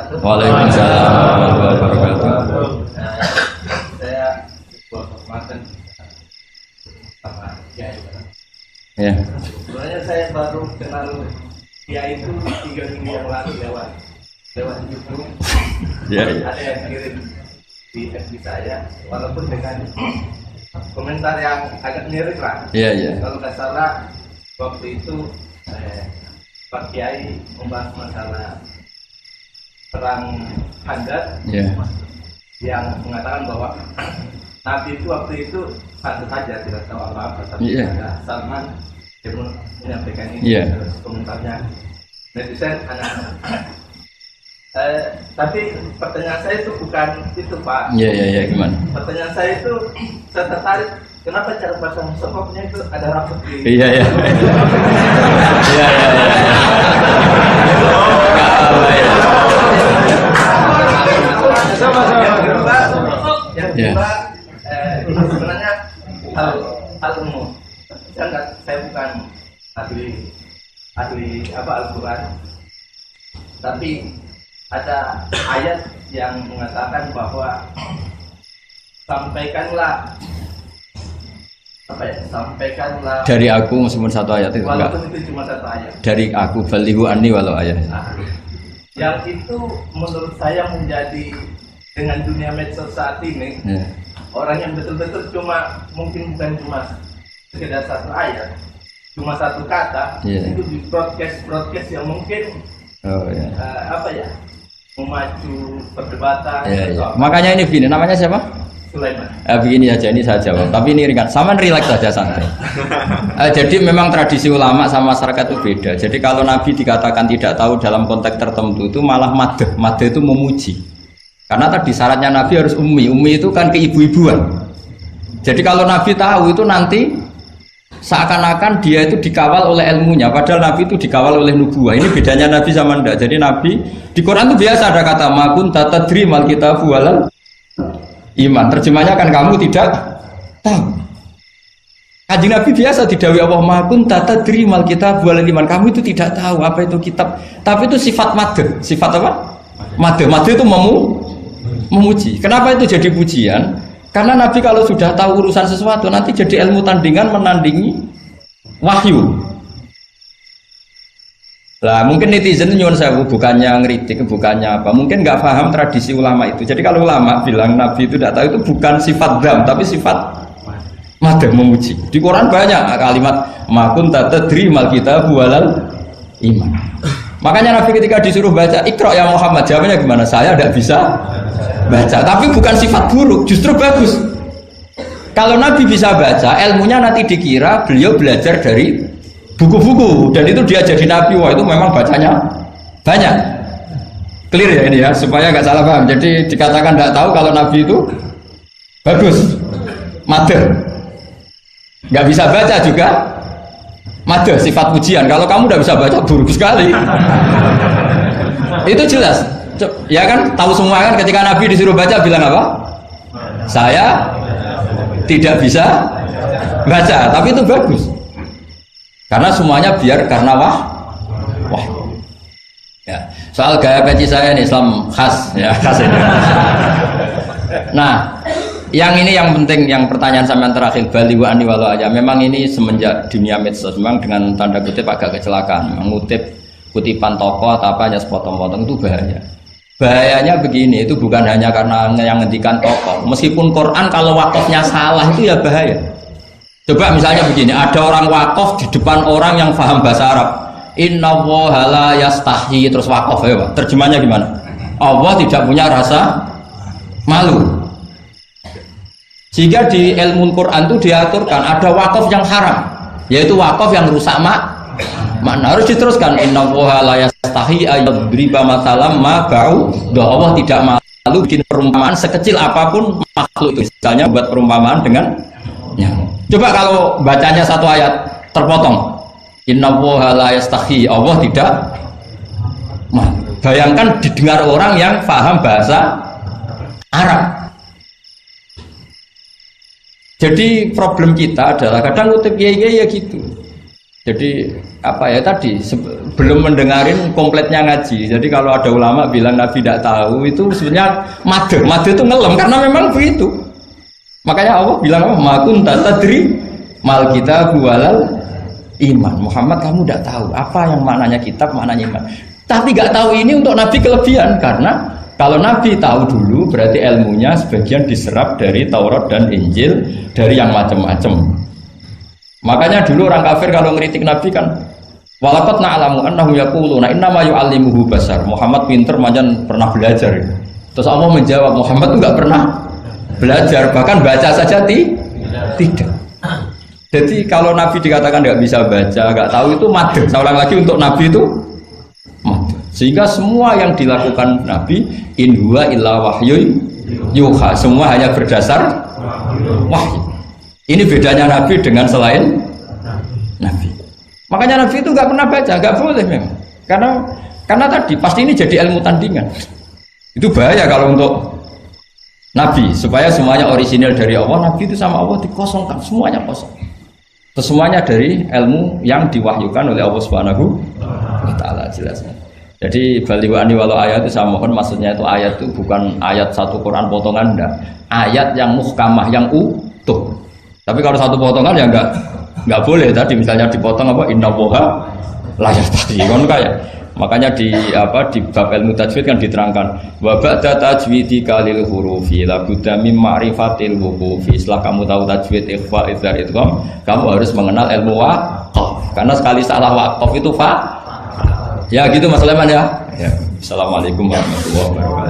Waalaikumsalam warahmatullahi wabarakatuh. Saya makan sama Kiai. Ya. Sebenarnya saya baru kenal Kiai itu 3 minggu yang lalu lewat YouTube. Ya. Ada yang kirim di FB saya, walaupun dengan komentar yang agak mirip lah. Iya. Kalau nggak salah waktu itu Pak Kiai membahas masalah perang Khandaq, yang mengatakan bahwa Nabi itu waktu itu satu saja, tidak tahu apa-apa, tapi ada Salman yang menyampaikan ini. Komentarnya netizen anak-anak. Tapi pertanyaan saya itu bukan itu, Pak. Iya, gimana? Pertanyaan saya itu, saya tertarik kenapa cara pasang sokoknya itu ada rambut di. Iya. Yang kedua, sebenarnya hal umum. Saya bukan ahli Al-Quran, tapi ada ayat yang mengatakan bahwa sampaikanlah dari aku, meskipun satu ayat itu walaupun itu cuma satu ayat dari aku, balighu anni walau ayat. Yang itu menurut saya menjadi dengan dunia medsos saat ini, orang yang betul-betul mungkin bukan cuma sekedar satu ayat, cuma satu kata, itu di broadcast yang mungkin memacu perdebatan. Makanya ini begini, namanya siapa? Sulaiman. Begini aja, ini saya jawab. Tapi ini ringan, sama relax saja, santai. Jadi memang tradisi ulama sama masyarakat itu beda. Jadi kalau Nabi dikatakan tidak tahu dalam konteks tertentu itu malah madh itu memuji. Karena tadi syaratnya Nabi harus ummi itu kan keibu-ibuan. Jadi kalau Nabi tahu itu nanti seakan-akan dia itu dikawal oleh ilmunya, padahal Nabi itu dikawal oleh nubuah. Ini bedanya Nabi sama ndak. Jadi Nabi di Quran itu biasa ada kata makun tatadri mal kitabu walal iman. Terjemahnya kan kamu tidak tahu. Kanjeng Nabi biasa didhawuhi Allah makun tatadri mal kitabu walal iman. Kamu itu tidak tahu apa itu kitab. Tapi itu sifat madh. Sifat apa? Madh itu memuji. Kenapa itu jadi pujian? Karena Nabi kalau sudah tahu urusan sesuatu nanti jadi ilmu tandingan menandingi wahyu. Lah mungkin netizen nyuwun sewu, bukannya ngeritik, bukannya apa, mungkin nggak paham tradisi ulama itu. Jadi kalau ulama bilang Nabi itu tidak tahu, itu bukan sifat dzam tapi sifat madh, memuji. Di Quran banyak kalimat makun tatadri mal kitabu walal iman. Makanya Nabi ketika disuruh baca Iqra ya Muhammad, jawabnya gimana? Saya tidak bisa baca. Tapi bukan sifat buruk, justru bagus. Kalau Nabi bisa baca, ilmunya nanti dikira beliau belajar dari buku-buku, dan itu dia jadi Nabi. Wah, itu memang bacanya banyak. Clear ya ini ya, supaya nggak salah paham. Jadi dikatakan tidak tahu kalau Nabi itu bagus, madh. Nggak bisa baca juga madh, sifat pujian. Kalau kamu udah bisa baca, buruk sekali. Itu jelas. Ya kan, tahu semua kan, ketika Nabi disuruh baca bilang apa? Saya tidak bisa baca, tapi itu bagus. Karena semuanya biar karena wah. Ya, soal gaya peci saya ini Islam khas, ya khas ini. Nah, yang ini yang penting, yang pertanyaan sampean terakhir balighu anni walau ayat. Memang ini semenjak dunia medsos memang dengan tanda kutip agak kecelakaan, mengutip kutipan tokoh atau apa hanya sepotong-potong itu bahaya. Bahayanya begini, itu bukan hanya karena yang ngendikan tokoh. Meskipun Quran kalau wakafnya salah itu ya bahaya. Coba misalnya begini, ada orang wakaf di depan orang yang paham bahasa Arab. Innallaha la yastahi, terus wakaf ya Pak. Terjemahnya gimana? Allah tidak punya rasa malu. Sehingga di ilmu Quran itu diaturkan ada wakaf yang haram, yaitu wakaf yang rusak makna. Harus diteruskan innallaha la yastahi ayyadriba mathalam ma ba'u. Allah tidak malu bikin perumpamaan sekecil apapun makhluk itu. Misalnya buat perumpamaan dengan nyamuk. Coba kalau bacanya satu ayat terpotong. Innallaha la yastahi, Allah tidak malu. Bayangkan didengar orang yang paham bahasa Arab. Jadi problem kita adalah kadang ngutip ya gitu. Jadi apa ya tadi belum mendengarin kompletnya ngaji. Jadi kalau ada ulama bilang Nabi tidak tahu itu sebenarnya made itu ngelem karena memang begitu. Makanya Allah bilang apa? Ma kunta tadri mal kitab walal iman. Muhammad kamu tidak tahu apa yang maknanya kitab, maknanya iman. Tapi nggak tahu ini untuk Nabi kelebihan karena kalau Nabi tahu dulu berarti ilmunya sebagian diserap dari Taurat dan Injil dari yang macam-macam. Makanya dulu orang kafir kalau ngeritik Nabi kan walaqad na'lamu annahu yaquluna innama yu'allimuhu basar. Muhammad pinter macam pernah belajar. Terus Allah menjawab Muhammad itu enggak pernah belajar, bahkan baca saja tidak. Jadi kalau Nabi dikatakan enggak bisa baca, enggak tahu itu madh. Saya ulang lagi untuk Nabi itu madh. Sehingga semua yang dilakukan Nabi in huwa illa wahyun yuha, semua hanya berdasar wahyu. Ini bedanya Nabi dengan selain Nabi. Makanya Nabi itu nggak pernah baca, nggak boleh memang. Karena tadi pasti ini jadi ilmu tandingan. Itu bahaya kalau untuk Nabi supaya semuanya orisinil dari Allah. Nabi itu sama Allah dikosongkan, semuanya kosong. Terus semuanya dari ilmu yang diwahyukan oleh Allah Subhanahu wa Ta'ala jelasnya. Jadi baliwani walau ayat itu sama kan maksudnya itu ayat itu bukan ayat satu Quran potongan enggak. Ayat yang muhkamah yang utuh. Tapi kalau satu potongan ya enggak boleh tadi misalnya dipotong apa innallaha la yastahi kan kayak. Makanya di bab ilmu tajwid kan diterangkan wa ba'da tajwidika lil hurufi la budda mim ma'rifatil wuqufi. Setelah kamu tahu tajwid ikhfa idzar idgham, kamu harus mengenal ilmu waqaf. Karena sekali salah waqaf itu fa. Ya gitu Mas Leman ya. Ya. Assalamualaikum warahmatullahi wabarakatuh.